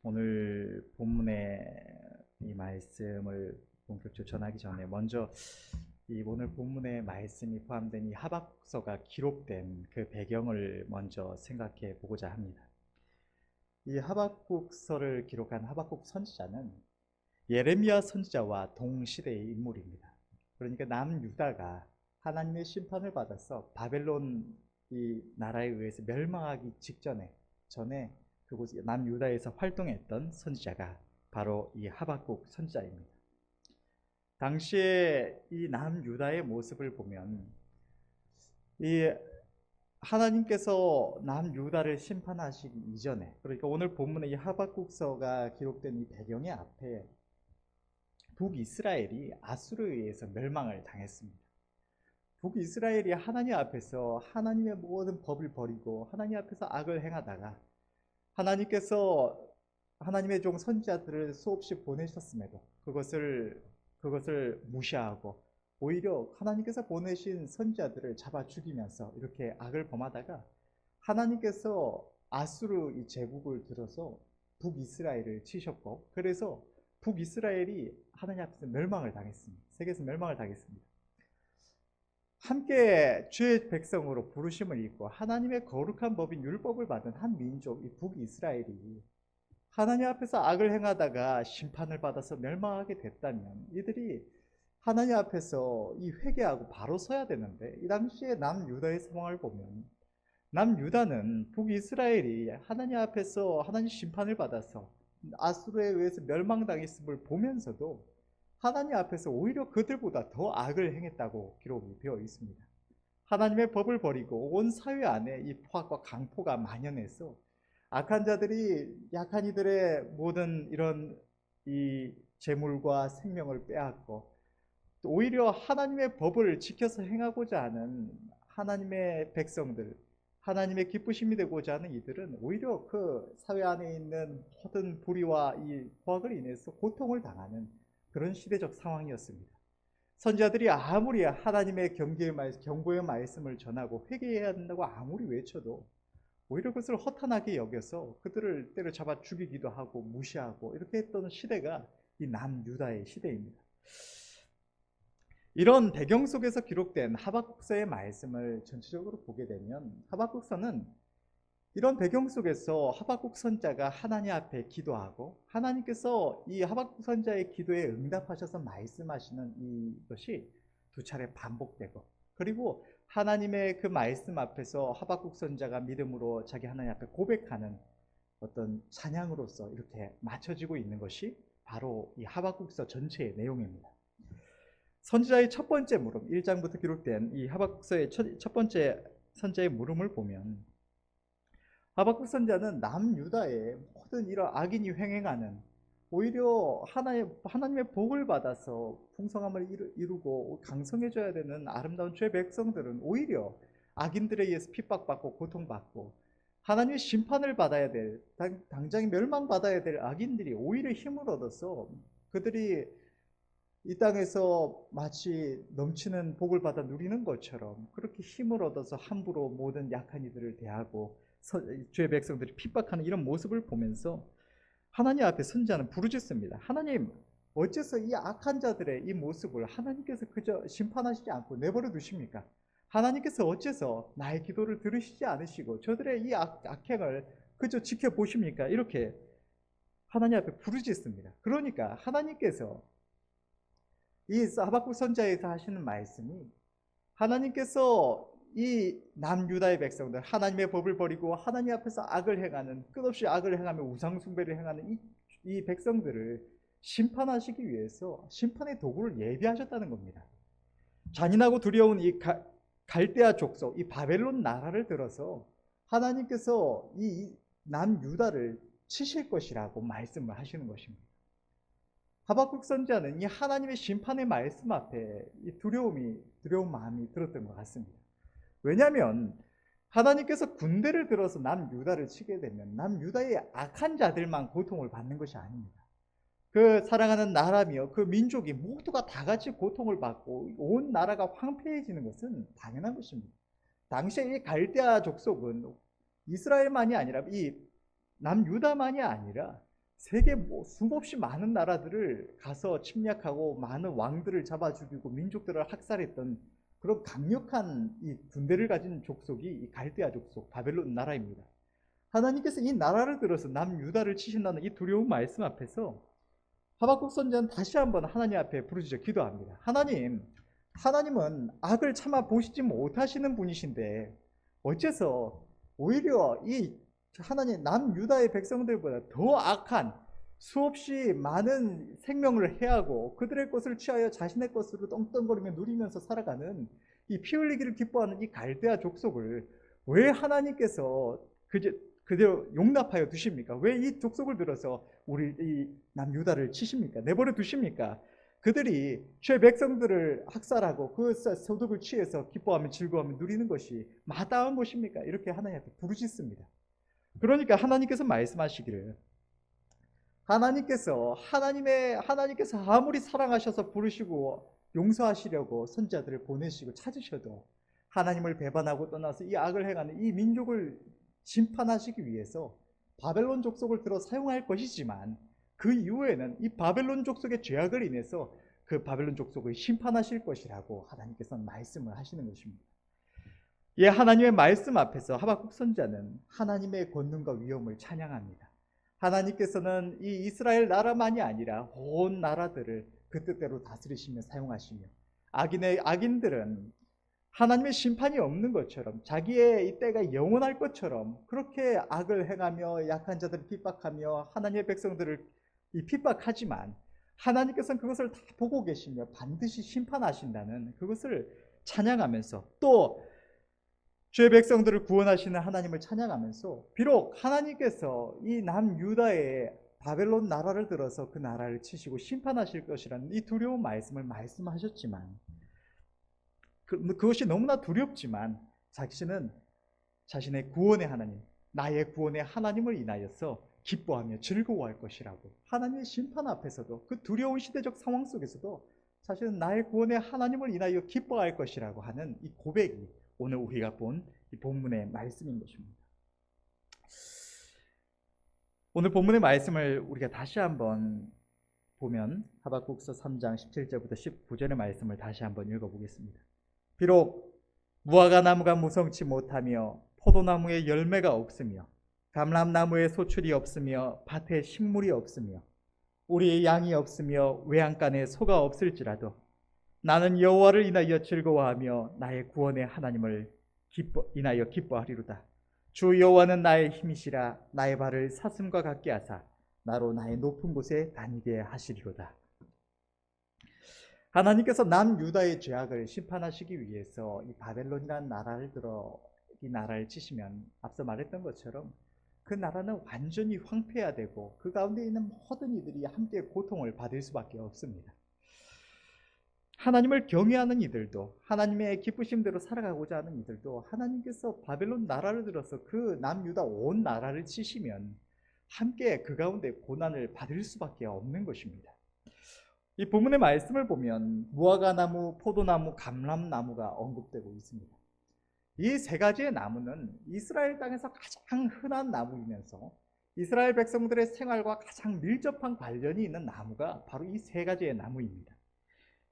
오늘 본문의 이 말씀을 본격적으로 전하기 전에 먼저 이 오늘 본문의 말씀이 포함된 이 하박국서가 기록된 그 배경을 먼저 생각해 보고자 합니다. 이 하박국서를 기록한 하박국 선지자는 예레미야 선지자와 동시대의 인물입니다. 그러니까 남유다가 하나님의 심판을 받아서 바벨론 이 나라에 의해서 멸망하기 전에 그곳 남유다에서 활동했던 선지자가 바로 이 하박국 선지자입니다. 당시에 이 남유다의 모습을 보면 이 하나님께서 남유다를 심판하시기 이전에, 그러니까 오늘 본문의 이 하박국서가 기록된 이 배경의 앞에 북이스라엘이 아수르에 의해서 멸망을 당했습니다. 북이스라엘이 하나님 앞에서 하나님의 모든 법을 버리고 하나님 앞에서 악을 행하다가 하나님께서 하나님의 종 선지자들을 수없이 보내셨음에도 그것을 무시하고 오히려 하나님께서 보내신 선지자들을 잡아 죽이면서 이렇게 악을 범하다가 하나님께서 아수르 이 제국을 들어서 북이스라엘을 치셨고, 그래서 북이스라엘이 하나님 앞에서 멸망을 당했습니다. 세계에서 멸망을 당했습니다. 함께 주의 백성으로 부르심을 입고 하나님의 거룩한 법인 율법을 받은 한 민족, 이 북이스라엘이 하나님 앞에서 악을 행하다가 심판을 받아서 멸망하게 됐다면 이들이 하나님 앞에서 이 회개하고 바로 서야 되는데, 이 당시에 남유다의 상황을 보면 남유다는 북이스라엘이 하나님 앞에서 하나님 심판을 받아서 아수르에 의해서 멸망당했음을 보면서도 하나님 앞에서 오히려 그들보다 더 악을 행했다고 기록이 되어 있습니다. 하나님의 법을 버리고 온 사회 안에 이 포악과 강포가 만연해서 악한 자들이 약한 이들의 모든 이런 이 재물과 생명을 빼앗고, 또 오히려 하나님의 법을 지켜서 행하고자 하는 하나님의 백성들, 하나님의 기쁘심이 되고자 하는 이들은 오히려 그 사회 안에 있는 모든 불의와 이 포악을 인해서 고통을 당하는 그런 시대적 상황이었습니다. 선지자들이 아무리 하나님의 경고의 말씀을 전하고 회개해야 된다고 아무리 외쳐도 오히려 그것을 허탄하게 여겨서 그들을 때려잡아 죽이기도 하고 무시하고 이렇게 했던 시대가 이 남유다의 시대입니다. 이런 배경 속에서 기록된 하박국서의 말씀을 전체적으로 보게 되면, 하박국서는 이런 배경 속에서 하박국 선자가 하나님 앞에 기도하고 하나님께서 이 하박국 선자의 기도에 응답하셔서 말씀하시는 이것이 두 차례 반복되고, 그리고 하나님의 그 말씀 앞에서 하박국 선자가 믿음으로 자기 하나님 앞에 고백하는 어떤 찬양으로서 이렇게 맞춰지고 있는 것이 바로 이 하박국서 전체의 내용입니다. 선지자의 첫 번째 물음, 1장부터 기록된 이 하박국서의 첫 번째 선지자의 물음을 보면, 하박국 선자는 남유다의 모든 이런 악인이 횡행하는, 오히려 하나님의 복을 받아서 풍성함을 이루고 강성해져야 되는 아름다운 주의 백성들은 오히려 악인들에 의해서 핍박받고 고통받고 하나님의 심판을 받아야 될, 당장 멸망받아야 될 악인들이 오히려 힘을 얻어서 그들이 이 땅에서 마치 넘치는 복을 받아 누리는 것처럼 그렇게 힘을 얻어서 함부로 모든 약한 이들을 대하고 주의 백성들이 핍박하는 이런 모습을 보면서 하나님 앞에 선지자는 부르짖습니다. 하나님, 어째서 이 악한 자들의 이 모습을 하나님께서 그저 심판하시지 않고 내버려 두십니까? 하나님께서 어째서 나의 기도를 들으시지 않으시고 저들의 이 악행을 그저 지켜보십니까? 이렇게 하나님 앞에 부르짖습니다. 그러니까 하나님께서 이 하박국 선지자에서 하시는 말씀이, 하나님께서 이 남유다의 백성들, 하나님의 법을 버리고 하나님 앞에서 악을 행하는, 끝없이 악을 행하며 우상숭배를 행하는 이 백성들을 심판하시기 위해서 심판의 도구를 예비하셨다는 겁니다. 잔인하고 두려운 이 갈대아 족속, 이 바벨론 나라를 들어서 하나님께서 이 남유다를 치실 것이라고 말씀을 하시는 것입니다. 하박국 선지자는 이 하나님의 심판의 말씀 앞에 이 두려운 마음이 들었던 것 같습니다. 왜냐하면 하나님께서 군대를 들어서 남유다를 치게 되면 남유다의 악한 자들만 고통을 받는 것이 아닙니다. 그 사랑하는 나라며 그 민족이 모두가 다 같이 고통을 받고 온 나라가 황폐해지는 것은 당연한 것입니다. 당시에 이 갈대아 족속은 이스라엘만이 아니라 이 남유다만이 아니라 세계 뭐 수없이 많은 나라들을 가서 침략하고 많은 왕들을 잡아 죽이고 민족들을 학살했던 그런 강력한 이 군대를 가진 족속이 이 갈대아 족속 바벨론 나라입니다. 하나님께서 이 나라를 들어서 남유다를 치신다는 이 두려운 말씀 앞에서 하박국 선지자는 다시 한번 하나님 앞에 부르짖어 기도합니다. 하나님은 악을 참아 보시지 못하시는 분이신데 어째서 오히려 이 하나님 남유다의 백성들보다 더 악한 수없이 많은 생명을 해하고 그들의 것을 취하여 자신의 것으로 떵떵거리며 누리면서 살아가는 이 피 흘리기를 기뻐하는 이 갈대아 족속을 왜 하나님께서 그대로 용납하여 두십니까? 왜 이 족속을 들어서 우리 이 남유다를 치십니까? 내버려 두십니까? 그들이 죄 백성들을 학살하고 그 소득을 취해서 기뻐하며 즐거워하며 누리는 것이 마땅한 것입니까? 이렇게 하나님께 부르짖습니다. 그러니까 하나님께서 말씀하시기를 하나님께서 아무리 사랑하셔서 부르시고 용서하시려고 선지자들을 보내시고 찾으셔도 하나님을 배반하고 떠나서 이 악을 행하는 이 민족을 심판하시기 위해서 바벨론 족속을 들어 사용할 것이지만 그 이후에는 이 바벨론 족속의 죄악을 인해서 그 바벨론 족속을 심판하실 것이라고 하나님께서는 말씀을 하시는 것입니다. 이 하나님의 말씀 앞에서 하박국 선지자는 하나님의 권능과 위엄을 찬양합니다. 하나님께서는 이 이스라엘 나라만이 아니라 온 나라들을 그 뜻대로 다스리시며 사용하시며 악인들은 하나님의 심판이 없는 것처럼 자기의 이 때가 영원할 것처럼 그렇게 악을 행하며 약한 자들을 핍박하며 하나님의 백성들을 핍박하지만 하나님께서는 그것을 다 보고 계시며 반드시 심판하신다는 그것을 찬양하면서 또 죄 백성들을 구원하시는 하나님을 찬양하면서 비록 하나님께서 이 남유다의 바벨론 나라를 들어서 그 나라를 치시고 심판하실 것이라는 이 두려운 말씀을 말씀하셨지만 그것이 너무나 두렵지만 자신은 자신의 구원의 하나님, 나의 구원의 하나님을 인하여서 기뻐하며 즐거워할 것이라고 하나님의 심판 앞에서도 그 두려운 시대적 상황 속에서도 자신은 나의 구원의 하나님을 인하여 기뻐할 것이라고 하는 이 고백이 오늘 우리가 본 이 본문의 말씀인 것입니다. 오늘 본문의 말씀을 우리가 다시 한번 보면 하박국서 3장 17절부터 19절의 말씀을 다시 한번 읽어보겠습니다. 비록 무화과 나무가 무성치 못하며 포도나무에 열매가 없으며 감람나무에 소출이 없으며 밭에 식물이 없으며 우리의 양이 없으며 외양간에 소가 없을지라도 나는 여호와를 인하여 즐거워하며 나의 구원의 하나님을 인하여 기뻐하리로다. 주 여호와는 나의 힘이시라. 나의 발을 사슴과 같게 하사 나로 나의 높은 곳에 다니게 하시리로다. 하나님께서 남유다의 죄악을 심판하시기 위해서 이 바벨론이라는 나라를 들어 이 나라를 치시면 앞서 말했던 것처럼 그 나라는 완전히 황폐해야 되고 그 가운데 있는 모든 이들이 함께 고통을 받을 수밖에 없습니다. 하나님을 경외하는 이들도 하나님의 기쁘심대로 살아가고자 하는 이들도 하나님께서 바벨론 나라를 들어서 그 남유다 온 나라를 치시면 함께 그 가운데 고난을 받을 수밖에 없는 것입니다. 이 본문의 말씀을 보면 무화과 나무, 포도나무, 감람나무가 언급되고 있습니다. 이 세 가지의 나무는 이스라엘 땅에서 가장 흔한 나무이면서 이스라엘 백성들의 생활과 가장 밀접한 관련이 있는 나무가 바로 이 세 가지의 나무입니다.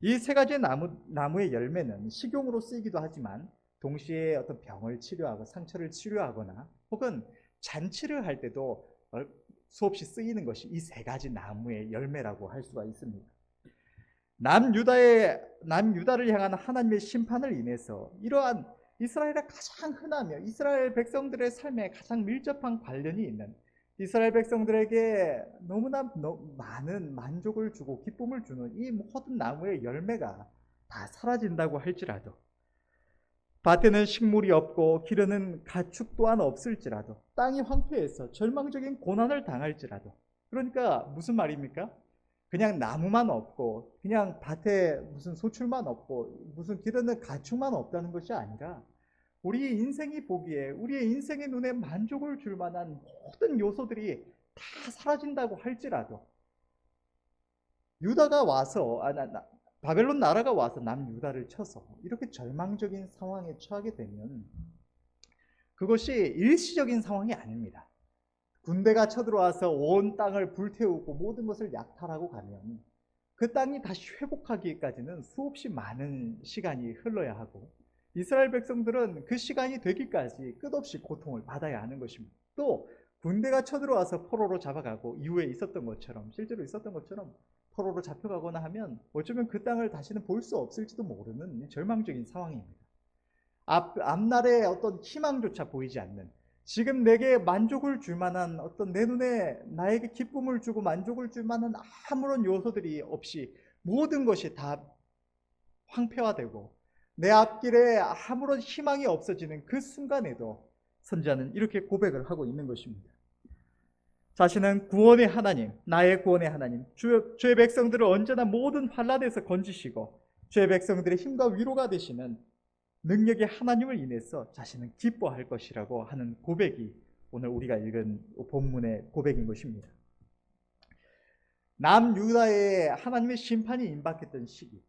이 세 가지의 나무의 열매는 식용으로 쓰이기도 하지만 동시에 어떤 병을 치료하고 상처를 치료하거나 혹은 잔치를 할 때도 수없이 쓰이는 것이 이 세 가지 나무의 열매라고 할 수가 있습니다. 남유다를 향한 하나님의 심판을 인해서 이러한 이스라엘에 가장 흔하며 이스라엘 백성들의 삶에 가장 밀접한 관련이 있는 이스라엘 백성들에게 너무나 많은 만족을 주고 기쁨을 주는 이 모든 나무의 열매가 다 사라진다고 할지라도 밭에는 식물이 없고 기르는 가축 또한 없을지라도 땅이 황폐해서 절망적인 고난을 당할지라도 그러니까 무슨 말입니까? 그냥 나무만 없고 그냥 밭에 무슨 소출만 없고 무슨 기르는 가축만 없다는 것이 아니라 우리의 인생이 보기에 우리의 인생의 눈에 만족을 줄 만한 모든 요소들이 다 사라진다고 할지라도 유다가 와서 바벨론 나라가 와서 남유다를 쳐서 이렇게 절망적인 상황에 처하게 되면 그것이 일시적인 상황이 아닙니다. 군대가 쳐들어와서 온 땅을 불태우고 모든 것을 약탈하고 가면 그 땅이 다시 회복하기까지는 수없이 많은 시간이 흘러야 하고, 이스라엘 백성들은 그 시간이 되기까지 끝없이 고통을 받아야 하는 것입니다. 또 군대가 쳐들어와서 포로로 잡아가고, 이후에 있었던 것처럼, 실제로 있었던 것처럼 포로로 잡혀가거나 하면 어쩌면 그 땅을 다시는 볼 수 없을지도 모르는 절망적인 상황입니다. 앞날에 어떤 희망조차 보이지 않는, 지금 내게 만족을 줄 만한 어떤, 내 눈에 나에게 기쁨을 주고 만족을 줄 만한 아무런 요소들이 없이 모든 것이 다 황폐화되고 내 앞길에 아무런 희망이 없어지는 그 순간에도 선지자는 이렇게 고백을 하고 있는 것입니다. 자신은 구원의 하나님, 나의 구원의 하나님, 주의 백성들을 언제나 모든 환난에서 건지시고 주의 백성들의 힘과 위로가 되시는 능력의 하나님을 인해서 자신은 기뻐할 것이라고 하는 고백이 오늘 우리가 읽은 본문의 고백인 것입니다. 남유다에 하나님의 심판이 임박했던 시기,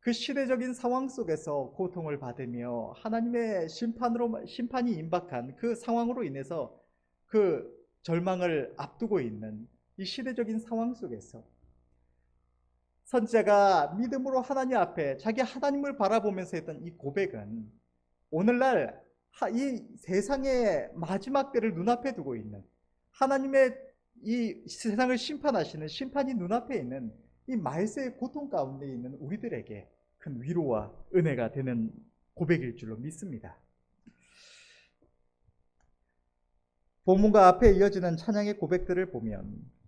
그 시대적인 상황 속에서 고통을 받으며 하나님의 심판이 임박한 그 상황으로 인해서 그 절망을 앞두고 있는 이 시대적인 상황 속에서 선지자가 믿음으로 하나님 앞에 자기 하나님을 바라보면서 했던 이 고백은 오늘날 이 세상의 마지막 때를 눈앞에 두고 있는, 하나님의 이 세상을 심판하시는 심판이 눈앞에 있는 이 말세의 고통 가운데 있는 우리들에게 큰 위로와 은혜가 되는 고백일 줄로 믿습니다. 본문과 앞에 이어지는 찬양의 고백들을 보면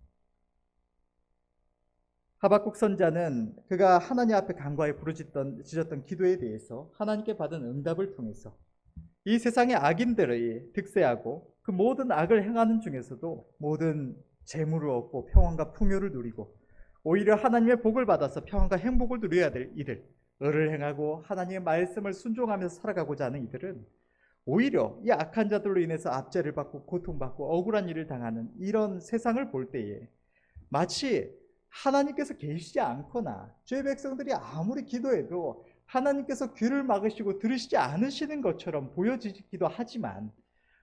하박국 선지자는 그가 하나님 앞에 간과히 부르짖었던 기도에 대해서 하나님께 받은 응답을 통해서 이 세상의 악인들의 득세하고 그 모든 악을 행하는 중에서도 모든 재물을 얻고 평안과 풍요를 누리고 오히려 하나님의 복을 받아서 평안과 행복을 누려야 될 이들, 의를 행하고 하나님의 말씀을 순종하면서 살아가고자 하는 이들은 오히려 이 악한 자들로 인해서 압제를 받고 고통받고 억울한 일을 당하는 이런 세상을 볼 때에 마치 하나님께서 계시지 않거나 주의 백성들이 아무리 기도해도 하나님께서 귀를 막으시고 들으시지 않으시는 것처럼 보여지기도 하지만,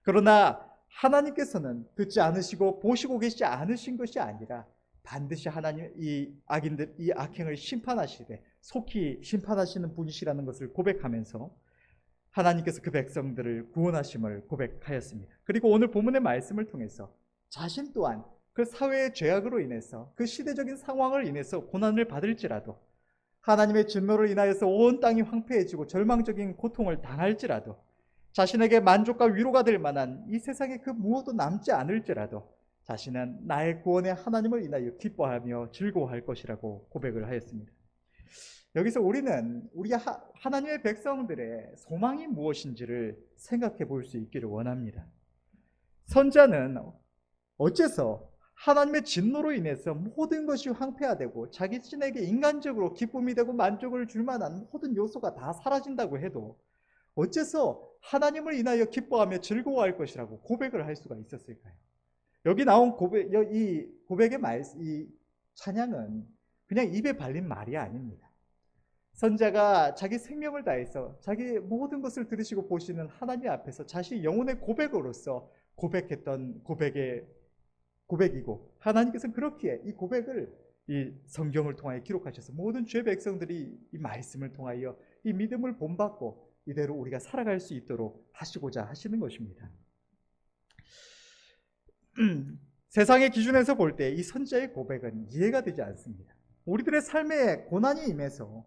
그러나 하나님께서는 듣지 않으시고 보시고 계시지 않으신 것이 아니라 반드시 하나님 이 악행을 심판하시되 속히 심판하시는 분이시라는 것을 고백하면서 하나님께서 그 백성들을 구원하심을 고백하였습니다. 그리고 오늘 본문의 말씀을 통해서 자신 또한 그 사회의 죄악으로 인해서 그 시대적인 상황을 인해서 고난을 받을지라도, 하나님의 진노를 인하여서 온 땅이 황폐해지고 절망적인 고통을 당할지라도, 자신에게 만족과 위로가 될 만한 이 세상에 그 무엇도 남지 않을지라도 자신은 나의 구원의 하나님을 인하여 기뻐하며 즐거워할 것이라고 고백을 하였습니다. 여기서 우리는 우리 하나님의 백성들의 소망이 무엇인지를 생각해 볼 수 있기를 원합니다. 선지자는 어째서 하나님의 진노로 인해서 모든 것이 황폐화되고 자기 자신에게 인간적으로 기쁨이 되고 만족을 줄 만한 모든 요소가 다 사라진다고 해도 어째서 하나님을 인하여 기뻐하며 즐거워할 것이라고 고백을 할 수가 있었을까요? 여기 나온 이 고백의 이 찬양은 그냥 입에 발린 말이 아닙니다. 선지자가 자기 생명을 다해서 자기 모든 것을 들으시고 보시는 하나님 앞에서 자신의 영혼의 고백으로서 고백했던 고백이고, 하나님께서는 그렇기에 이 고백을 이 성경을 통하여 기록하셔서 모든 주의 백성들이 이 말씀을 통하여 이 믿음을 본받고 이대로 우리가 살아갈 수 있도록 하시고자 하시는 것입니다. 세상의 기준에서 볼 때 이 선지자의 고백은 이해가 되지 않습니다. 우리들의 삶에 고난이 임해서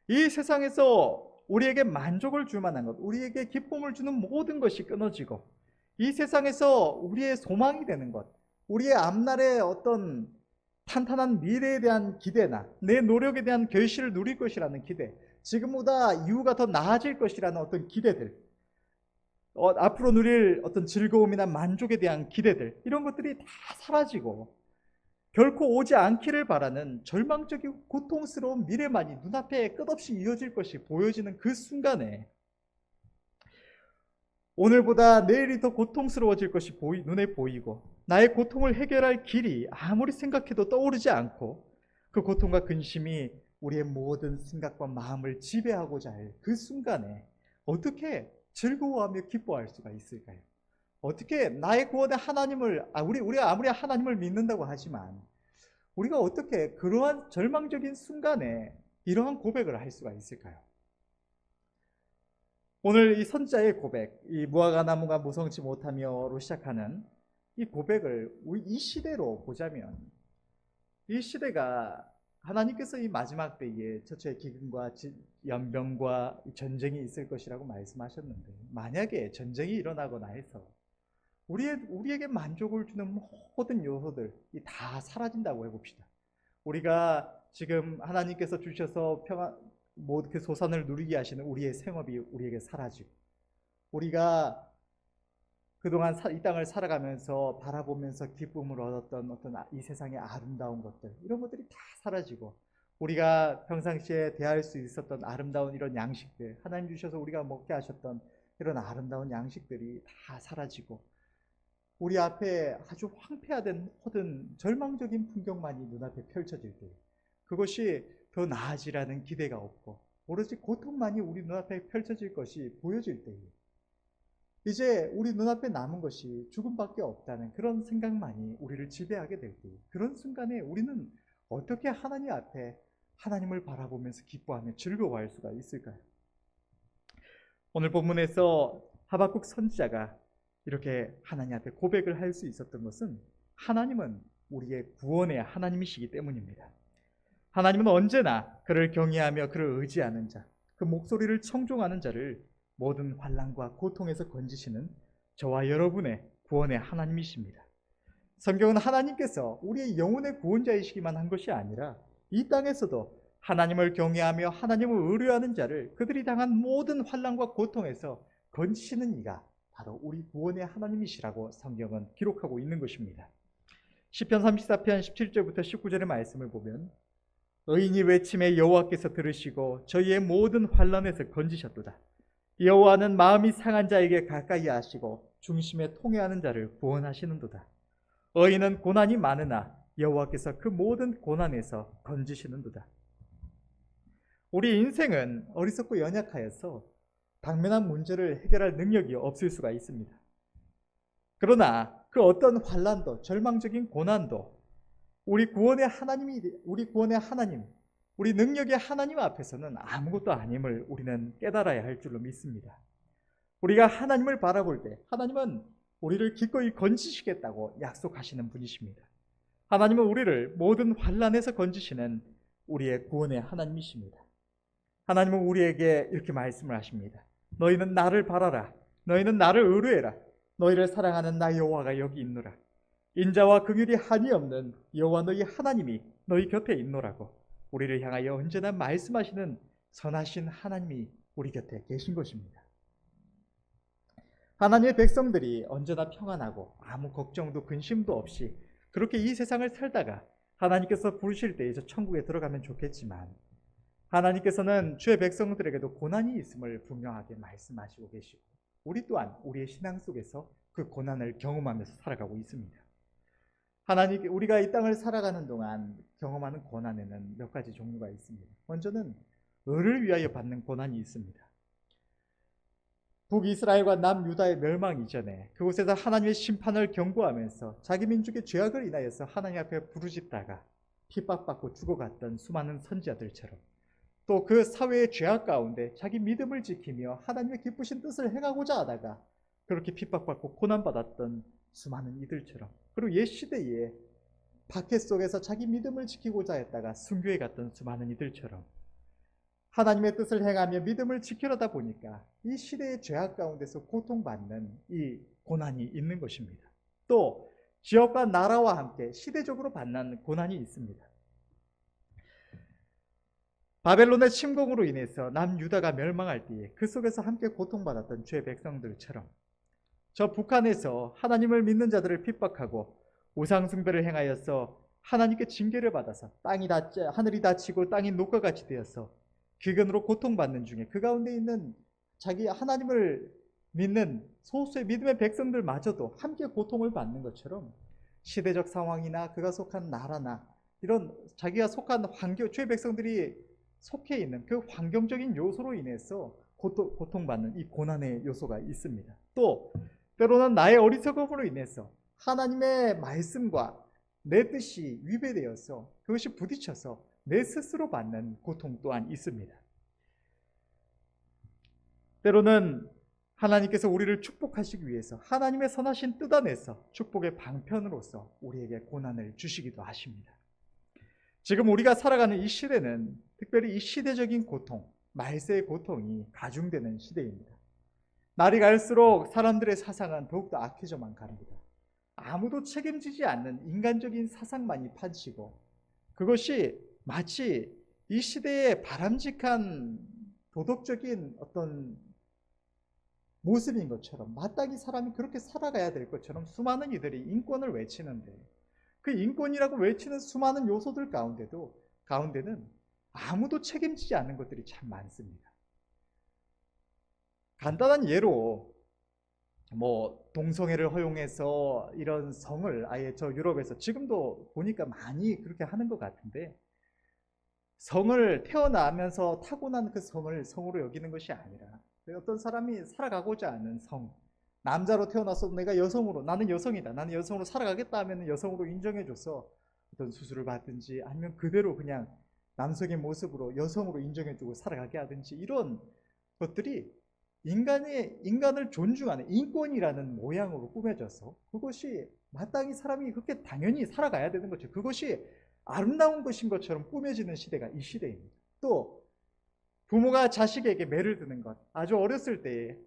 이 세상에서 우리에게 만족을 줄 만한 것, 우리에게 기쁨을 주는 모든 것이 끊어지고 이 세상에서 우리의 소망이 되는 것, 우리의 앞날의 어떤 탄탄한 미래에 대한 기대나 내 노력에 대한 결실을 누릴 것이라는 기대, 지금보다 이후가 더 나아질 것이라는 어떤 기대들, 앞으로 누릴 어떤 즐거움이나 만족에 대한 기대들, 이런 것들이 다 사라지고 결코 오지 않기를 바라는 절망적이고 고통스러운 미래만이 눈앞에 끝없이 이어질 것이 보여지는 그 순간에 오늘보다 내일이 더 고통스러워질 것이 눈에 보이고 나의 고통을 해결할 길이 아무리 생각해도 떠오르지 않고 그 고통과 근심이 우리의 모든 생각과 마음을 지배하고자 할 그 순간에 어떻게 즐거워하며 기뻐할 수가 있을까요? 어떻게 나의 구원의 하나님을 우리가 아무리 하나님을 믿는다고 하지만 우리가 어떻게 그러한 절망적인 순간에 이러한 고백을 할 수가 있을까요? 오늘 이 선자의 고백, 이 무화과 나무가 무성치 못하며로 시작하는 이 고백을 이 시대로 보자면, 이 시대가 하나님께서 이 마지막 때에 처처의 기근과 연병과 전쟁이 있을 것이라고 말씀하셨는데, 만약에 전쟁이 일어나거나 해서 우리에게 만족을 주는 모든 요소들이 다 사라진다고 해봅시다. 우리가 지금 하나님께서 주셔서 모든 그 소산을 누리게 하시는 우리의 생업이 우리에게 사라지고, 우리가 그동안 이 땅을 살아가면서 바라보면서 기쁨을 얻었던 어떤 이 세상의 아름다운 것들, 이런 것들이 다 사라지고, 우리가 평상시에 대할 수 있었던 아름다운 이런 양식들, 하나님 주셔서 우리가 먹게 하셨던 이런 아름다운 양식들이 다 사라지고, 우리 앞에 아주 황폐화된 모든 절망적인 풍경만이 눈앞에 펼쳐질 때, 그것이 더 나아지라는 기대가 없고 오로지 고통만이 우리 눈앞에 펼쳐질 것이 보여질 때에, 이제 우리 눈앞에 남은 것이 죽음밖에 없다는 그런 생각만이 우리를 지배하게 될 때, 그런 순간에 우리는 어떻게 하나님 앞에 하나님을 바라보면서 기뻐하며 즐거워할 수가 있을까요? 오늘 본문에서 하박국 선지자가 이렇게 하나님 앞에 고백을 할 수 있었던 것은 하나님은 우리의 구원의 하나님이시기 때문입니다. 하나님은 언제나 그를 경외하며 그를 의지하는 자, 그 목소리를 청종하는 자를 모든 환난과 고통에서 건지시는 저와 여러분의 구원의 하나님이십니다. 성경은 하나님께서 우리의 영혼의 구원자이시기만 한 것이 아니라 이 땅에서도 하나님을 경외하며 하나님을 의뢰하는 자를 그들이 당한 모든 환난과 고통에서 건지시는 이가 바로 우리 구원의 하나님이시라고 성경은 기록하고 있는 것입니다. 시편 34편 17절부터 19절의 말씀을 보면, 의인이 외침에 여호와께서 들으시고 저희의 모든 환난에서 건지셨도다. 여호와는 마음이 상한 자에게 가까이 하시고 중심에 통회하는 자를 구원하시는도다. 의인은 고난이 많으나 여호와께서 그 모든 고난에서 건지시는도다. 우리 인생은 어리석고 연약하여서 당면한 문제를 해결할 능력이 없을 수가 있습니다. 그러나 그 어떤 환난도, 절망적인 고난도 우리 구원의 하나님, 우리 능력의 하나님 앞에서는 아무것도 아님을 우리는 깨달아야 할 줄로 믿습니다. 우리가 하나님을 바라볼 때 하나님은 우리를 기꺼이 건지시겠다고 약속하시는 분이십니다. 하나님은 우리를 모든 환난에서 건지시는 우리의 구원의 하나님이십니다. 하나님은 우리에게 이렇게 말씀을 하십니다. 너희는 나를 바라라. 너희는 나를 의뢰해라. 너희를 사랑하는 나 여호와가 여기 있노라. 인자와 긍휼이 한이 없는 여호와 너희 하나님이 너희 곁에 있노라고 우리를 향하여 언제나 말씀하시는 선하신 하나님이 우리 곁에 계신 것입니다. 하나님의 백성들이 언제나 평안하고 아무 걱정도 근심도 없이 그렇게 이 세상을 살다가 하나님께서 부르실 때에 저 천국에 들어가면 좋겠지만, 하나님께서는 주의 백성들에게도 고난이 있음을 분명하게 말씀하시고 계시고, 우리 또한 우리의 신앙 속에서 그 고난을 경험하면서 살아가고 있습니다. 우리가 이 땅을 살아가는 동안 경험하는 고난에는 몇 가지 종류가 있습니다. 먼저는 의를 위하여 받는 고난이 있습니다. 북이스라엘과 남유다의 멸망 이전에 그곳에서 하나님의 심판을 경고하면서 자기 민족의 죄악을 인하여서 하나님 앞에 부르짖다가 핍박받고 죽어갔던 수많은 선지자들처럼, 또 그 사회의 죄악 가운데 자기 믿음을 지키며 하나님의 기쁘신 뜻을 행하고자 하다가 그렇게 핍박받고 고난받았던 수많은 이들처럼, 그리고 옛 시대에 박해 속에서 자기 믿음을 지키고자 했다가 순교해 갔던 수많은 이들처럼 하나님의 뜻을 행하며 믿음을 지키려다 보니까 이 시대의 죄악 가운데서 고통받는 이 고난이 있는 것입니다. 또 지역과 나라와 함께 시대적으로 받는 고난이 있습니다. 바벨론의 침공으로 인해서 남유다가 멸망할 때에 그 속에서 함께 고통받았던 주의 백성들처럼, 저 북한에서 하나님을 믿는 자들을 핍박하고 우상숭배를 행하여서 하나님께 징계를 받아서 하늘이 닫히고 땅이 녹과 같이 되어서 기근으로 고통받는 중에 그 가운데 있는 자기 하나님을 믿는 소수의 믿음의 백성들마저도 함께 고통을 받는 것처럼, 시대적 상황이나 그가 속한 나라나 이런 자기가 속한 환경, 주의 백성들이 속해 있는 그 환경적인 요소로 인해서 고통받는 이 고난의 요소가 있습니다. 또 때로는 나의 어리석음으로 인해서 하나님의 말씀과 내 뜻이 위배되어서 그것이 부딪혀서 내 스스로 받는 고통 또한 있습니다. 때로는 하나님께서 우리를 축복하시기 위해서 하나님의 선하신 뜻 안에서 축복의 방편으로서 우리에게 고난을 주시기도 하십니다. 지금 우리가 살아가는 이 시대는 특별히 이 시대적인 고통, 말세의 고통이 가중되는 시대입니다. 날이 갈수록 사람들의 사상은 더욱더 악해져만 갑니다. 아무도 책임지지 않는 인간적인 사상만이 판치고 그것이 마치 이 시대의 바람직한 도덕적인 어떤 모습인 것처럼 마땅히 사람이 그렇게 살아가야 될 것처럼 수많은 이들이 인권을 외치는데 그 인권이라고 외치는 수많은 요소들 가운데는 아무도 책임지지 않는 것들이 참 많습니다. 간단한 예로 동성애를 허용해서 이런 성을 아예 저 유럽에서 지금도 보니까 많이 그렇게 하는 것 같은데 성을 태어나면서 타고난 그 성을 성으로 여기는 것이 아니라 어떤 사람이 살아가고자 하는 성, 남자로 태어나서 내가 여성으로, 나는 여성이다, 나는 여성으로 살아가겠다 하면 여성으로 인정해줘서 어떤 수술을 받든지 아니면 그대로 그냥 남성의 모습으로 여성으로 인정해주고 살아가게 하든지 이런 것들이 인간을 존중하는 인권이라는 모양으로 꾸며져서 그것이 마땅히 사람이 그렇게 당연히 살아가야 되는 거죠. 그것이 아름다운 것인 것처럼 꾸며지는 시대가 이 시대입니다. 또 부모가 자식에게 매를 드는 것, 아주 어렸을 때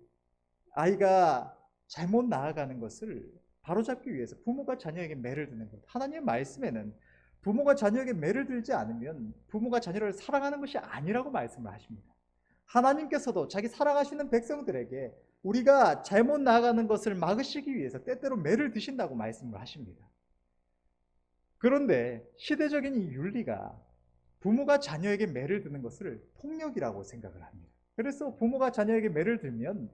아이가 잘못 나아가는 것을 바로잡기 위해서 부모가 자녀에게 매를 드는 것. 하나님의 말씀에는 부모가 자녀에게 매를 들지 않으면 부모가 자녀를 사랑하는 것이 아니라고 말씀을 하십니다. 하나님께서도 자기 사랑하시는 백성들에게 우리가 잘못 나아가는 것을 막으시기 위해서 때때로 매를 드신다고 말씀을 하십니다. 그런데 시대적인 이 윤리가 부모가 자녀에게 매를 드는 것을 폭력이라고 생각을 합니다. 그래서 부모가 자녀에게 매를 들면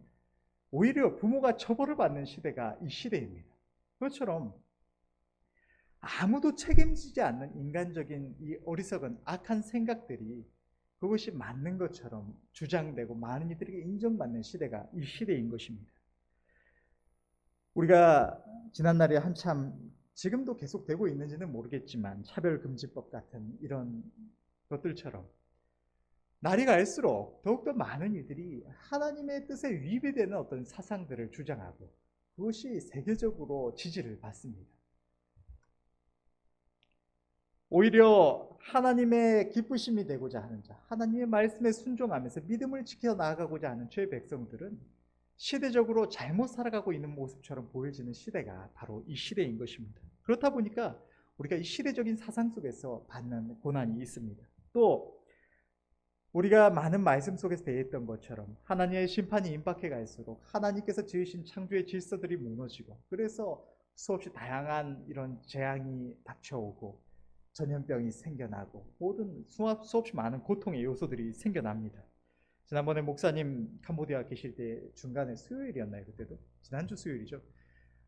오히려 부모가 처벌을 받는 시대가 이 시대입니다. 그것처럼 아무도 책임지지 않는 인간적인 이 어리석은 악한 생각들이 그것이 맞는 것처럼 주장되고 많은 이들에게 인정받는 시대가 이 시대인 것입니다. 우리가 지난날에 한참 지금도 계속되고 있는지는 모르겠지만 차별금지법 같은 이런 것들처럼 날이 갈수록 더욱더 많은 이들이 하나님의 뜻에 위배되는 어떤 사상들을 주장하고 그것이 세계적으로 지지를 받습니다. 오히려 하나님의 기쁘심이 되고자 하는 자, 하나님의 말씀에 순종하면서 믿음을 지켜 나아가고자 하는 죄의 백성들은 시대적으로 잘못 살아가고 있는 모습처럼 보여지는 시대가 바로 이 시대인 것입니다. 그렇다 보니까 우리가 이 시대적인 사상 속에서 받는 고난이 있습니다. 또 우리가 많은 말씀 속에서 대했던 것처럼 하나님의 심판이 임박해 갈수록 하나님께서 지으신 창조의 질서들이 무너지고 그래서 수없이 다양한 이런 재앙이 닥쳐오고 전염병이 생겨나고 모든 수없이 많은 고통의 요소들이 생겨납니다. 지난번에 목사님 캄보디아 계실 때 중간에 수요일이었나요? 그때도 지난주 수요일이죠.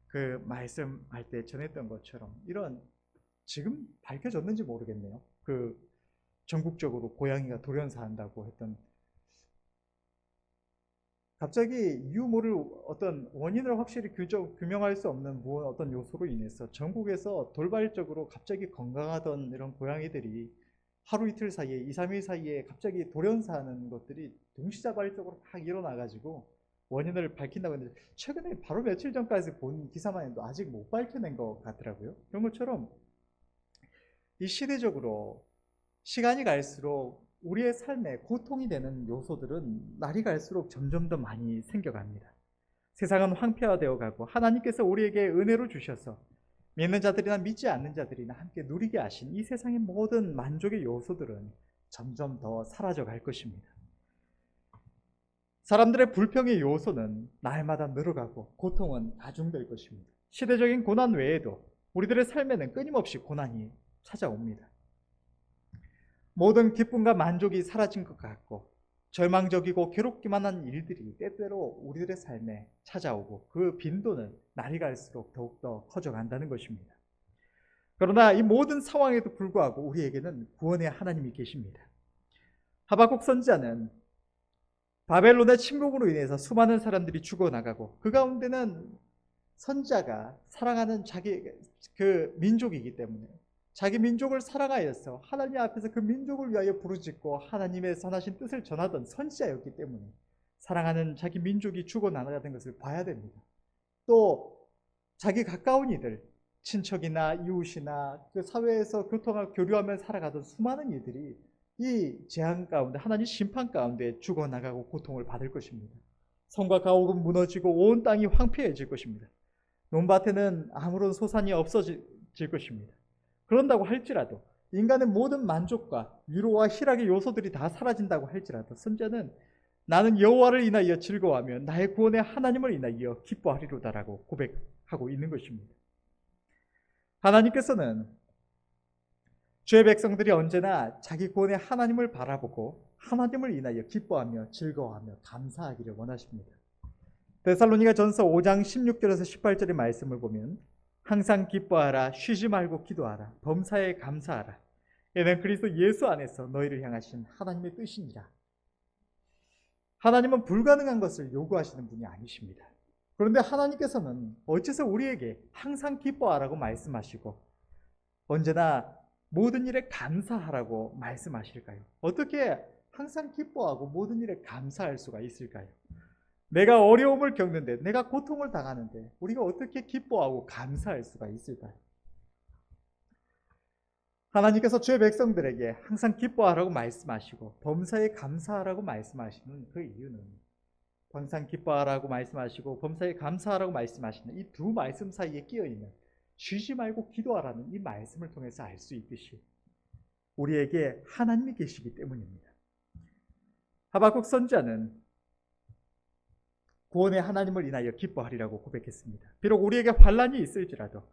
그 말씀할 때 전했던 것처럼 이런 지금 밝혀졌는지 모르겠네요. 그 전국적으로 고양이가 돌연사한다고 했던 갑자기 이유 모를 어떤 원인을 확실히 규명할 수 없는 어떤 요소로 인해서 전국에서 돌발적으로 갑자기 건강하던 이런 고양이들이 하루 이틀 사이에 2, 3일 사이에 갑자기 돌연사하는 것들이 동시다발적으로 막 일어나가지고 원인을 밝힌다고 했는데 최근에 바로 며칠 전까지 본 기사만 해도 아직 못 밝혀낸 것 같더라고요. 그런 것처럼 이 시대적으로 시간이 갈수록 우리의 삶에 고통이 되는 요소들은 날이 갈수록 점점 더 많이 생겨갑니다. 세상은 황폐화되어 가고 하나님께서 우리에게 은혜로 주셔서 믿는 자들이나 믿지 않는 자들이나 함께 누리게 하신 이 세상의 모든 만족의 요소들은 점점 더 사라져 갈 것입니다. 사람들의 불평의 요소는 날마다 늘어가고 고통은 가중될 것입니다. 시대적인 고난 외에도 우리들의 삶에는 끊임없이 고난이 찾아옵니다. 모든 기쁨과 만족이 사라진 것 같고 절망적이고 괴롭기만 한 일들이 때때로 우리들의 삶에 찾아오고 그 빈도는 날이 갈수록 더욱더 커져간다는 것입니다. 그러나 이 모든 상황에도 불구하고 우리에게는 구원의 하나님이 계십니다. 하박국 선지자는 바벨론의 침공으로 인해서 수많은 사람들이 죽어나가고 그 가운데는 선자가 사랑하는 자기 그 민족이기 때문에 자기 민족을 사랑하여서 하나님 앞에서 그 민족을 위하여 부르짖고 하나님의 선하신 뜻을 전하던 선지자였기 때문에 사랑하는 자기 민족이 죽어나가는 것을 봐야 됩니다. 또 자기 가까운 이들, 친척이나 이웃이나 그 사회에서 교통하고 교류하며 살아가던 수많은 이들이 이 재앙 가운데 하나님 심판 가운데 죽어나가고 고통을 받을 것입니다. 성과 가옥은 무너지고 온 땅이 황폐해질 것입니다. 논밭에는 아무런 소산이 없어질 것입니다. 그런다고 할지라도 인간의 모든 만족과 위로와 희락의 요소들이 다 사라진다고 할지라도 선지자는 나는 여호와를 인하여 즐거워하며 나의 구원의 하나님을 인하여 기뻐하리로다라고 고백하고 있는 것입니다. 하나님께서는 주의 백성들이 언제나 자기 구원의 하나님을 바라보고 하나님을 인하여 기뻐하며 즐거워하며 감사하기를 원하십니다. 데살로니가 전서 5장 16절에서 18절의 말씀을 보면 항상 기뻐하라, 쉬지 말고 기도하라, 범사에 감사하라. 이는 그리스도 예수 안에서 너희를 향하신 하나님의 뜻이니라. 하나님은 불가능한 것을 요구하시는 분이 아니십니다. 그런데 하나님께서는 어째서 우리에게 항상 기뻐하라고 말씀하시고 언제나 모든 일에 감사하라고 말씀하실까요? 어떻게 항상 기뻐하고 모든 일에 감사할 수가 있을까요? 내가 어려움을 겪는데, 내가 고통을 당하는데 우리가 어떻게 기뻐하고 감사할 수가 있을까요? 하나님께서 주의 백성들에게 항상 기뻐하라고 말씀하시고 범사에 감사하라고 말씀하시는 그 이유는 항상 기뻐하라고 말씀하시고 범사에 감사하라고 말씀하시는 이 두 말씀 사이에 끼어있는 쉬지 말고 기도하라는 이 말씀을 통해서 알 수 있듯이 우리에게 하나님이 계시기 때문입니다. 하박국 선지자는 구원의 하나님을 인하여 기뻐하리라고 고백했습니다. 비록 우리에게 환난이 있을지라도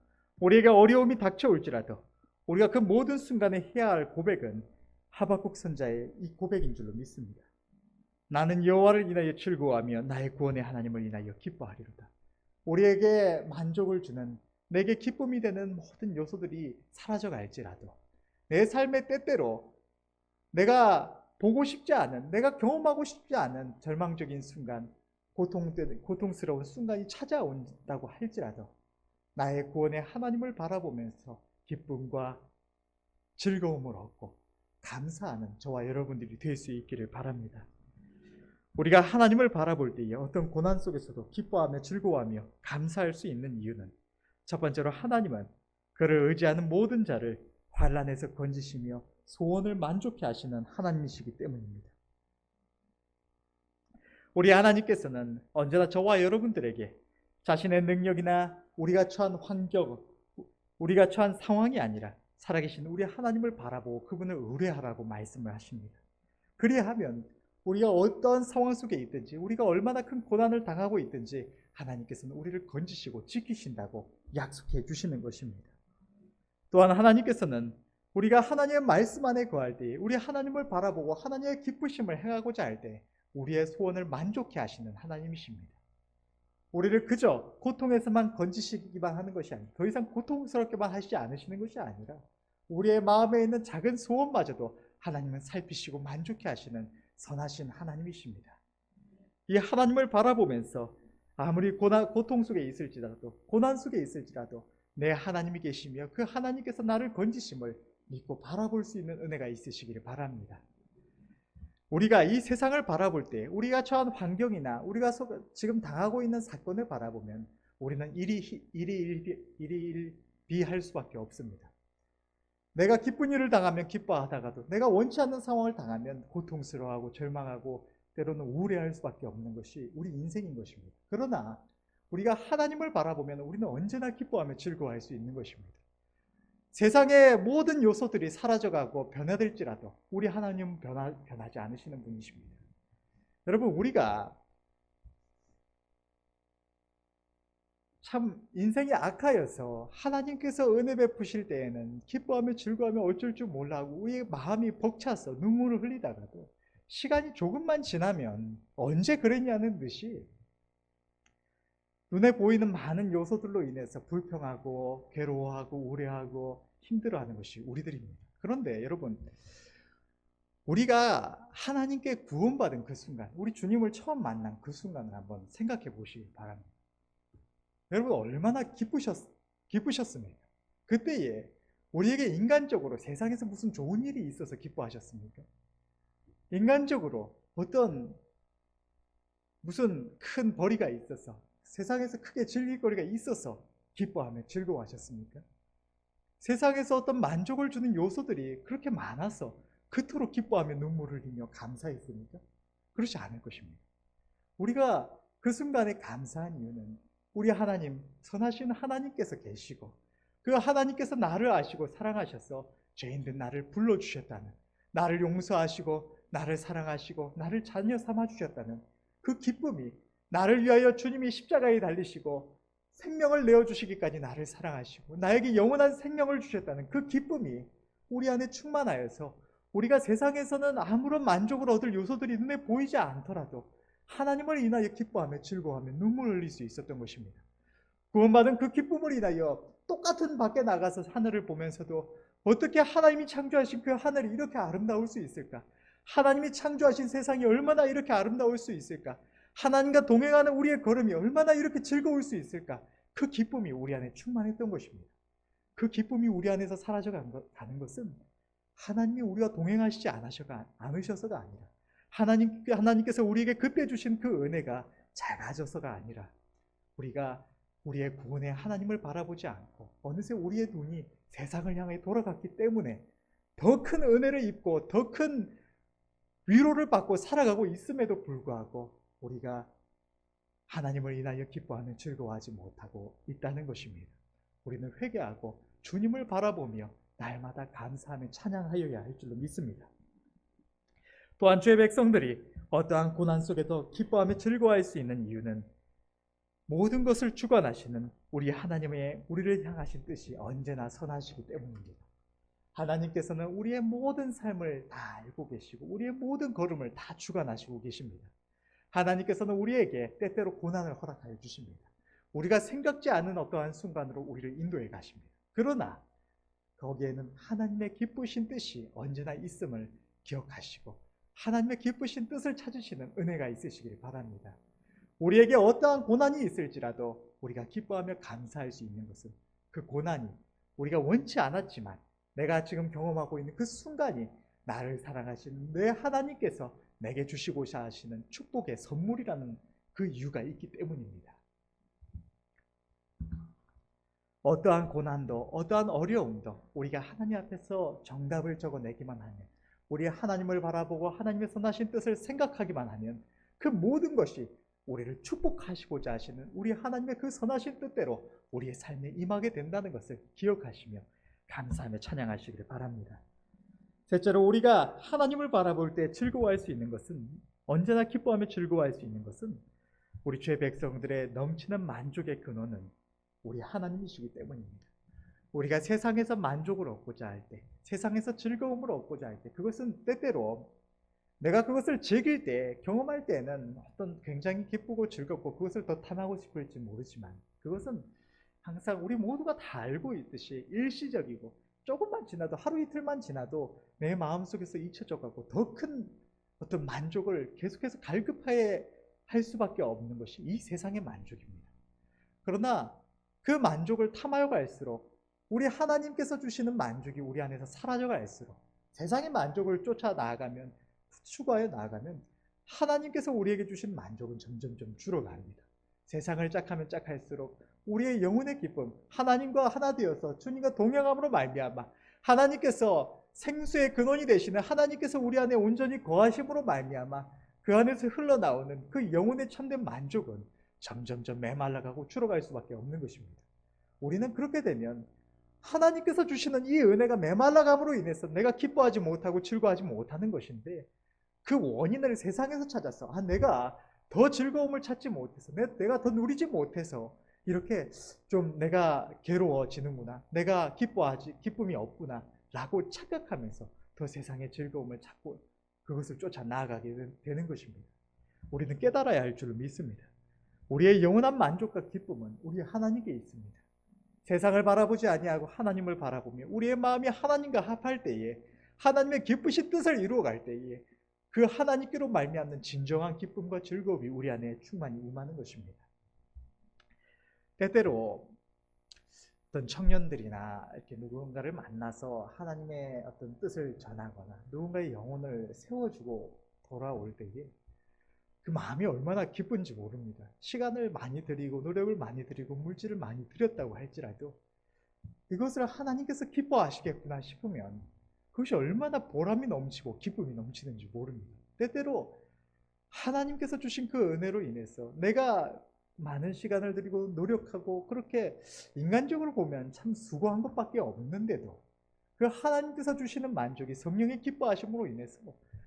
우리에게 어려움이 닥쳐올지라도 우리가 그 모든 순간에 해야 할 고백은 하박국 선지자의 이 고백인 줄로 믿습니다. 나는 여호와를 인하여 즐거워하며 나의 구원의 하나님을 인하여 기뻐하리로다. 우리에게 만족을 주는 내게 기쁨이 되는 모든 요소들이 사라져갈지라도 내 삶의 때때로 내가 보고 싶지 않은, 내가 경험하고 싶지 않은 절망적인 순간, 고통스러운 순간이 찾아온다고 할지라도 나의 구원의 하나님을 바라보면서 기쁨과 즐거움을 얻고 감사하는 저와 여러분들이 될 수 있기를 바랍니다. 우리가 하나님을 바라볼 때에 어떤 고난 속에서도 기뻐하며 즐거워하며 감사할 수 있는 이유는 첫 번째로 하나님은 그를 의지하는 모든 자를 환난에서 건지시며 소원을 만족케 하시는 하나님이시기 때문입니다. 우리 하나님께서는 언제나 저와 여러분들에게 자신의 능력이나 우리가 처한 환경, 우리가 처한 상황이 아니라 살아계신 우리 하나님을 바라보고 그분을 의뢰하라고 말씀을 하십니다. 그리하면 우리가 어떤 상황 속에 있든지 우리가 얼마나 큰 고난을 당하고 있든지 하나님께서는 우리를 건지시고 지키신다고 약속해 주시는 것입니다. 또한 하나님께서는 우리가 하나님의 말씀 안에 거할 때 우리 하나님을 바라보고 하나님의 기쁘심을 행하고자 할 때 우리의 소원을 만족케 하시는 하나님이십니다. 우리를 그저 고통에서만 건지시기만 하는 것이 아니라 더 이상 고통스럽게만 하시지 않으시는 것이 아니라 우리의 마음에 있는 작은 소원마저도 하나님은 살피시고 만족케 하시는 선하신 하나님이십니다. 이 하나님을 바라보면서 아무리 고통 속에 있을지라도 고난 속에 있을지라도 내 하나님이 계시며 그 하나님께서 나를 건지심을 믿고 바라볼 수 있는 은혜가 있으시기를 바랍니다. 우리가 이 세상을 바라볼 때 우리가 처한 환경이나 우리가 지금 당하고 있는 사건을 바라보면 우리는 일희일비할 수밖에 없습니다. 내가 기쁜 일을 당하면 기뻐하다가도 내가 원치 않는 상황을 당하면 고통스러워하고 절망하고 때로는 우울해할 수밖에 없는 것이 우리 인생인 것입니다. 그러나 우리가 하나님을 바라보면 우리는 언제나 기뻐하며 즐거워할 수 있는 것입니다. 세상의 모든 요소들이 사라져가고 변화될지라도 우리 하나님은 변하지 않으시는 분이십니다. 여러분, 우리가 참 인생이 악하여서 하나님께서 은혜 베푸실 때에는 기뻐하며 즐거워하며 어쩔 줄 몰라하고 우리의 마음이 벅차서 눈물을 흘리다가도 시간이 조금만 지나면 언제 그랬냐는 듯이 눈에 보이는 많은 요소들로 인해서 불평하고 괴로워하고 우려하고 힘들어하는 것이 우리들입니다. 그런데 여러분, 우리가 하나님께 구원받은 그 순간, 우리 주님을 처음 만난 그 순간을 한번 생각해 보시기 바랍니다. 여러분 얼마나 기쁘셨습니까? 그때에 우리에게 인간적으로 세상에서 무슨 좋은 일이 있어서 기뻐하셨습니까? 인간적으로 어떤 무슨 큰 벌이가 있어서 세상에서 크게 즐길 거리가 있어서 기뻐하며 즐거워하셨습니까? 세상에서 어떤 만족을 주는 요소들이 그렇게 많아서 그토록 기뻐하며 눈물을 흘리며 감사했습니까? 그렇지 않을 것입니다. 우리가 그 순간에 감사한 이유는 우리 하나님, 선하신 하나님께서 계시고 그 하나님께서 나를 아시고 사랑하셔서 죄인된 나를 불러주셨다는, 나를 용서하시고 나를 사랑하시고 나를 자녀 삼아주셨다는 그 기쁨이, 나를 위하여 주님이 십자가에 달리시고 생명을 내어주시기까지 나를 사랑하시고 나에게 영원한 생명을 주셨다는 그 기쁨이 우리 안에 충만하여서 우리가 세상에서는 아무런 만족을 얻을 요소들이 눈에 보이지 않더라도 하나님을 인하여 기뻐하며 즐거워하며 눈물을 흘릴 수 있었던 것입니다. 구원받은 그 기쁨을 인하여 똑같은 밖에 나가서 하늘을 보면서도 어떻게 하나님이 창조하신 그 하늘이 이렇게 아름다울 수 있을까? 하나님이 창조하신 세상이 얼마나 이렇게 아름다울 수 있을까? 하나님과 동행하는 우리의 걸음이 얼마나 이렇게 즐거울 수 있을까? 그 기쁨이 우리 안에 충만했던 것입니다. 그 기쁨이 우리 안에서 사라져가는 것은 하나님이 우리와 동행하시지 않으셔서가 아니라 하나님께서 우리에게 급해 주신 그 은혜가 작아져서가 아니라 우리가 우리의 구원의 하나님을 바라보지 않고 어느새 우리의 눈이 세상을 향해 돌아갔기 때문에 더 큰 은혜를 입고 더 큰 위로를 받고 살아가고 있음에도 불구하고 우리가 하나님을 인하여 기뻐하며 즐거워하지 못하고 있다는 것입니다. 우리는 회개하고 주님을 바라보며 날마다 감사하며 찬양하여야 할 줄로 믿습니다. 또한 주의 백성들이 어떠한 고난 속에도 기뻐하며 즐거워할 수 있는 이유는 모든 것을 주관하시는 우리 하나님의 우리를 향하신 뜻이 언제나 선하시기 때문입니다. 하나님께서는 우리의 모든 삶을 다 알고 계시고 우리의 모든 걸음을 다 주관하시고 계십니다. 하나님께서는 우리에게 때때로 고난을 허락하여 주십니다. 우리가 생각지 않은 어떠한 순간으로 우리를 인도해 가십니다. 그러나 거기에는 하나님의 기쁘신 뜻이 언제나 있음을 기억하시고 하나님의 기쁘신 뜻을 찾으시는 은혜가 있으시길 바랍니다. 우리에게 어떠한 고난이 있을지라도 우리가 기뻐하며 감사할 수 있는 것은 그 고난이 우리가 원치 않았지만 내가 지금 경험하고 있는 그 순간이 나를 사랑하시는 내 하나님께서 내게 주시고자 하시는 축복의 선물이라는 그 이유가 있기 때문입니다. 어떠한 고난도 어떠한 어려움도 우리가 하나님 앞에서 정답을 적어내기만 하면, 우리 하나님을 바라보고 하나님의 선하신 뜻을 생각하기만 하면 그 모든 것이 우리를 축복하시고자 하시는 우리 하나님의 그 선하신 뜻대로 우리의 삶에 임하게 된다는 것을 기억하시며 감사하며 찬양하시기를 바랍니다. 셋째로, 우리가 하나님을 바라볼 때 즐거워할 수 있는 것은, 언제나 기뻐하며 즐거워할 수 있는 것은 우리 주의 백성들의 넘치는 만족의 근원은 우리 하나님이시기 때문입니다. 우리가 세상에서 만족을 얻고자 할 때, 세상에서 즐거움을 얻고자 할 때, 그것은 때때로 내가 그것을 즐길 때, 경험할 때는 어떤 굉장히 기쁘고 즐겁고 그것을 더 탐하고 싶을지 모르지만, 그것은 항상 우리 모두가 다 알고 있듯이 일시적이고 조금만 지나도, 하루 이틀만 지나도 내 마음속에서 잊혀져 가고 더 큰 어떤 만족을 계속해서 갈급하게 할 수밖에 없는 것이 이 세상의 만족입니다. 그러나 그 만족을 탐하여 갈수록 우리 하나님께서 주시는 만족이 우리 안에서 사라져 갈수록, 세상의 만족을 쫓아 나아가면, 추구하여 나아가면 하나님께서 우리에게 주신 만족은 점점점 줄어갑니다. 세상을 짝하면 짝할수록 우리의 영혼의 기쁨, 하나님과 하나 되어서 주님과 동행함으로 말미암아 하나님께서 생수의 근원이 되시는 하나님께서 우리 안에 온전히 거하심으로 말미암아 그 안에서 흘러나오는 그 영혼의 참된 만족은 점점점 메말라가고 줄어갈 수밖에 없는 것입니다. 우리는 그렇게 되면 하나님께서 주시는 이 은혜가 메말라감으로 인해서 내가 기뻐하지 못하고 즐거워하지 못하는 것인데, 그 원인을 세상에서 찾아서 내가 더 즐거움을 찾지 못해서, 내가 더 누리지 못해서 이렇게 좀 내가 괴로워지는구나, 내가 기쁨이 없구나 라고 착각하면서 더 세상의 즐거움을 찾고 그것을 쫓아 나아가게 되는 것입니다. 우리는 깨달아야 할 줄을 믿습니다. 우리의 영원한 만족과 기쁨은 우리 하나님께 있습니다. 세상을 바라보지 아니하고 하나님을 바라보며 우리의 마음이 하나님과 합할 때에, 하나님의 기쁘신 뜻을 이루어갈 때에 그 하나님께로 말미암는 진정한 기쁨과 즐거움이 우리 안에 충만히 임하는 것입니다. 때때로 어떤 청년들이나 이렇게 누군가를 만나서 하나님의 어떤 뜻을 전하거나 누군가의 영혼을 세워주고 돌아올 때에 그 마음이 얼마나 기쁜지 모릅니다. 시간을 많이 들이고 노력을 많이 들이고 물질을 많이 들였다고 할지라도 이것을 하나님께서 기뻐하시겠구나 싶으면 그것이 얼마나 보람이 넘치고 기쁨이 넘치는지 모릅니다. 때때로 하나님께서 주신 그 은혜로 인해서 내가 많은 시간을 들이고 노력하고 그렇게 인간적으로 보면 참 수고한 것밖에 없는데도 그 하나님께서 주시는 만족이 성령의 기뻐하심으로 인해서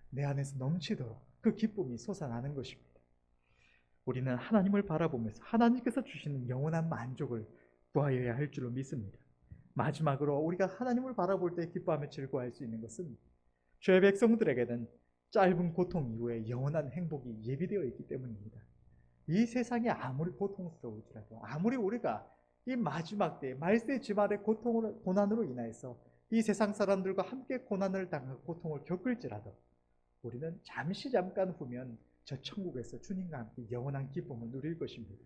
내 안에서 넘치도록 그 기쁨이 솟아나는 것입니다. 우리는 하나님을 바라보면서 하나님께서 주시는 영원한 만족을 구하여야 할 줄로 믿습니다. 마지막으로 우리가 하나님을 바라볼 때 기뻐하며 즐거워할 수 있는 것은 죄의 백성들에게는 짧은 고통 이후에 영원한 행복이 예비되어 있기 때문입니다. 이 세상이 아무리 고통스러울지라도 아무리 우리가 이 마지막 때 말세 지말의 고난으로 인하여서 이 세상 사람들과 함께 고난을 당하고 고통을 겪을지라도 우리는 잠깐 후면 저 천국에서 주님과 함께 영원한 기쁨을 누릴 것입니다.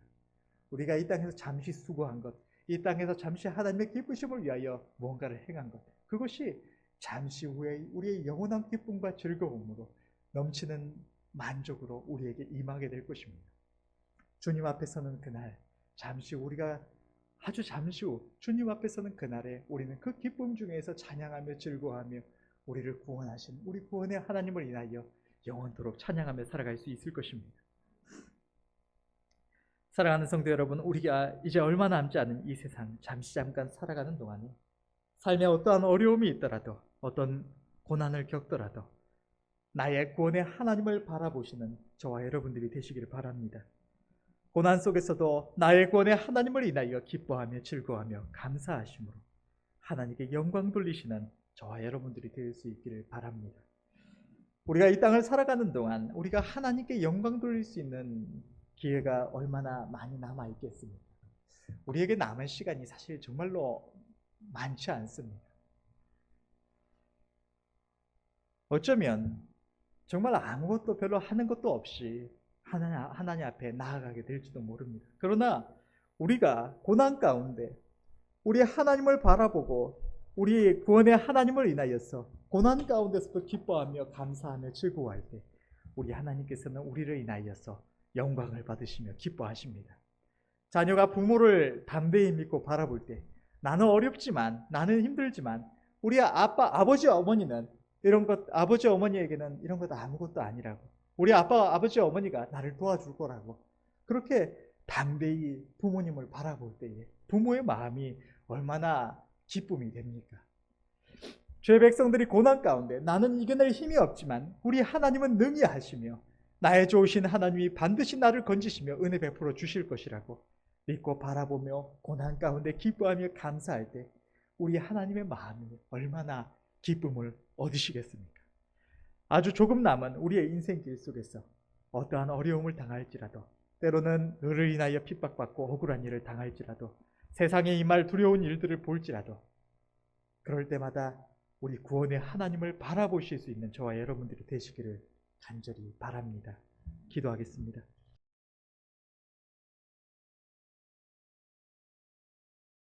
우리가 이 땅에서 잠시 수고한 것, 이 땅에서 잠시 하나님의 기쁘심을 위하여 무언가를 행한 것, 그것이 잠시 후에 우리의 영원한 기쁨과 즐거움으로 넘치는 만족으로 우리에게 임하게 될 것입니다. 주님 앞에 서는 그날, 우리가 아주 잠시 후 주님 앞에 서는 그날에 우리는 그 기쁨 중에서 찬양하며 즐거워하며 우리를 구원하신 우리 구원의 하나님을 인하여 영원토록 찬양하며 살아갈 수 있을 것입니다. 사랑하는 성도 여러분, 우리가 이제 얼마 남지 않은 이 세상 잠깐 살아가는 동안에 삶에 어떠한 어려움이 있더라도 어떤 고난을 겪더라도 나의 구원의 하나님을 바라보시는 저와 여러분들이 되시기를 바랍니다. 고난 속에서도 나의 구원의 하나님을 인하여 기뻐하며 즐거워하며 감사하심으로 하나님께 영광 돌리시는 저와 여러분들이 될 수 있기를 바랍니다. 우리가 이 땅을 살아가는 동안 우리가 하나님께 영광 돌릴 수 있는 기회가 얼마나 많이 남아 있겠습니까? 우리에게 남은 시간이 사실 정말로 많지 않습니다. 어쩌면 정말 아무것도 별로 하는 것도 없이 하나님 앞에 나아가게 될지도 모릅니다. 그러나 우리가 고난 가운데 우리 하나님을 바라보고 우리 구원의 하나님을 인하여서 고난 가운데서도 기뻐하며 감사하며 즐거워할 때 우리 하나님께서는 우리를 인하여서 영광을 받으시며 기뻐하십니다. 자녀가 부모를 담대히 믿고 바라볼 때 나는 어렵지만 나는 힘들지만 우리 아버지 어머니는 아버지 어머니에게는 이런 것 아무것도 아니라고, 우리 아버지 어머니가 나를 도와줄 거라고 그렇게 담대히 부모님을 바라볼 때에 부모의 마음이 얼마나 기쁨이 됩니까? 죄의 백성들이 고난 가운데 나는 이겨낼 힘이 없지만 우리 하나님은 능히 하시며 나의 좋으신 하나님이 반드시 나를 건지시며 은혜 베풀어 주실 것이라고 믿고 바라보며 고난 가운데 기뻐하며 감사할 때 우리 하나님의 마음이 얼마나 기쁨을 얻으시겠습니까? 아주 조금 남은 우리의 인생길 속에서 어떠한 어려움을 당할지라도, 때로는 너를 인하여 핍박받고 억울한 일을 당할지라도, 세상에 임할 두려운 일들을 볼지라도 그럴 때마다 우리 구원의 하나님을 바라보실 수 있는 저와 여러분들이 되시기를 간절히 바랍니다. 기도하겠습니다.